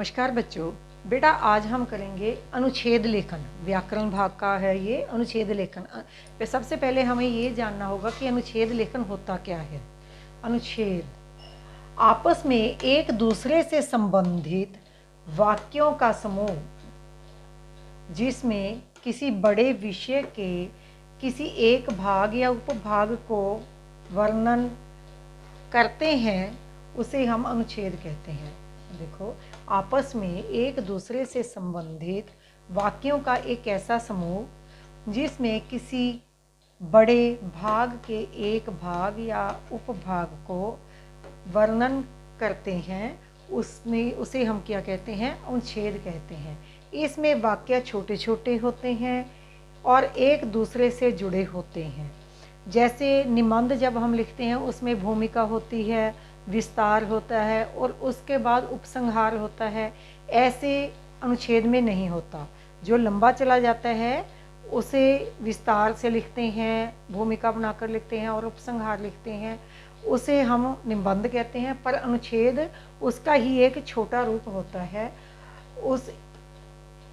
नमस्कार बच्चों। बेटा आज हम करेंगे अनुच्छेद लेखन। व्याकरण भाग का है ये अनुच्छेद लेखन। सबसे पहले हमें ये जानना होगा कि अनुच्छेद लेखन होता क्या है। अनुच्छेद आपस में एक दूसरे से संबंधित वाक्यों का समूह जिसमें किसी बड़े विषय के किसी एक भाग या उपभाग को वर्णन करते हैं उसे हम अनुच्छेद कहते हैं। देखो, आपस में एक दूसरे से संबंधित वाक्यों का एक ऐसा समूह जिसमें किसी बड़े भाग के एक भाग या उपभाग को वर्णन करते हैं उसे हम क्या कहते हैं, अनुच्छेद कहते हैं। इसमें वाक्य छोटे छोटे होते हैं और एक दूसरे से जुड़े होते हैं। जैसे निबंध जब हम लिखते हैं उसमें भूमिका होती है, विस्तार होता है और उसके बाद उपसंहार होता है। ऐसे अनुच्छेद में नहीं होता। जो लंबा चला जाता है उसे विस्तार से लिखते हैं, भूमिका बनाकर लिखते हैं और उपसंहार लिखते हैं, उसे हम निबंध कहते हैं। पर अनुच्छेद उसका ही एक छोटा रूप होता है।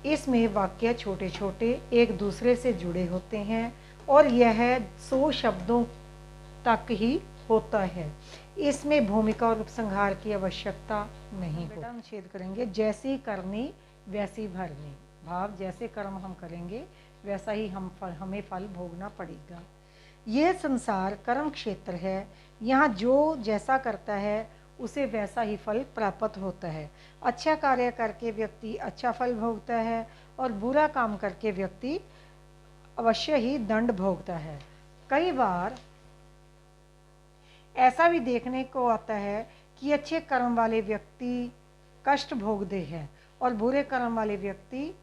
इसमें वाक्य छोटे छोटे एक दूसरे से जुड़े होते हैं और यह 100 शब्दों तक ही होता है। इसमें भूमिका और उपसंहार की आवश्यकता नहीं होती। अनुच्छेद करेंगे जैसी करनी वैसी भरनी। भाव जैसे कर्म हम करेंगे वैसा ही हमें फल भोगना पड़ेगा। यह संसार कर्म क्षेत्र है। यहाँ जो जैसा करता है उसे वैसा ही फल प्राप्त होता है। अच्छा कार्य करके व्यक्ति अच्छा फल भोगता है और बुरा काम करके व्यक्ति अवश्य ही दंड भोगता है। कई बार ऐसा भी देखने को आता है कि अच्छे कर्म वाले व्यक्ति कष्ट भोगते हैं और बुरे कर्म वाले व्यक्ति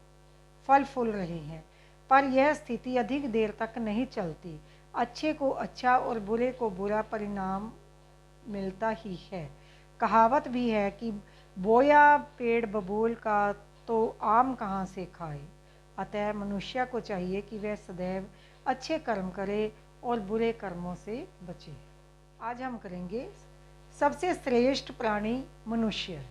फल फूल रहे हैं। पर यह स्थिति अधिक देर तक नहीं चलती। अच्छे को अच्छा और बुरे को बुरा परिणाम मिलता ही है। कहावत भी है कि बोया पेड़ बबूल का तो आम कहाँ से खाए। अतः मनुष्य को चाहिए कि वह सदैव अच्छे कर्म करे और बुरे कर्मों से बचे। आज हम करेंगे सबसे श्रेष्ठ प्राणी मनुष्य।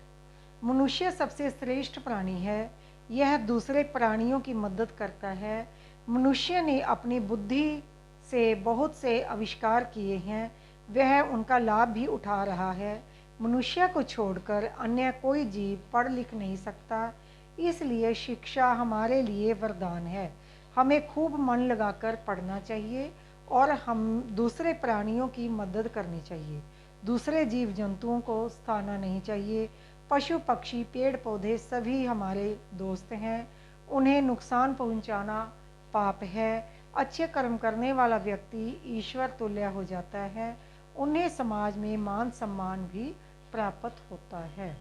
मनुष्य सबसे श्रेष्ठ प्राणी है। यह दूसरे प्राणियों की मदद करता है। मनुष्य ने अपनी बुद्धि से बहुत से आविष्कार किए हैं, वह उनका लाभ भी उठा रहा है। मनुष्य को छोड़कर अन्य कोई जीव पढ़ लिख नहीं सकता। इसलिए शिक्षा हमारे लिए वरदान है। हमें खूब मन लगाकर पढ़ना चाहिए और हम दूसरे प्राणियों की मदद करनी चाहिए। दूसरे जीव जंतुओं को सताना नहीं चाहिए। पशु पक्षी पेड़ पौधे सभी हमारे दोस्त हैं। उन्हें नुकसान पहुंचाना पाप है। अच्छे कर्म करने वाला व्यक्ति ईश्वर तुल्य हो जाता है। उन्हें समाज में मान सम्मान भी प्राप्त होता है।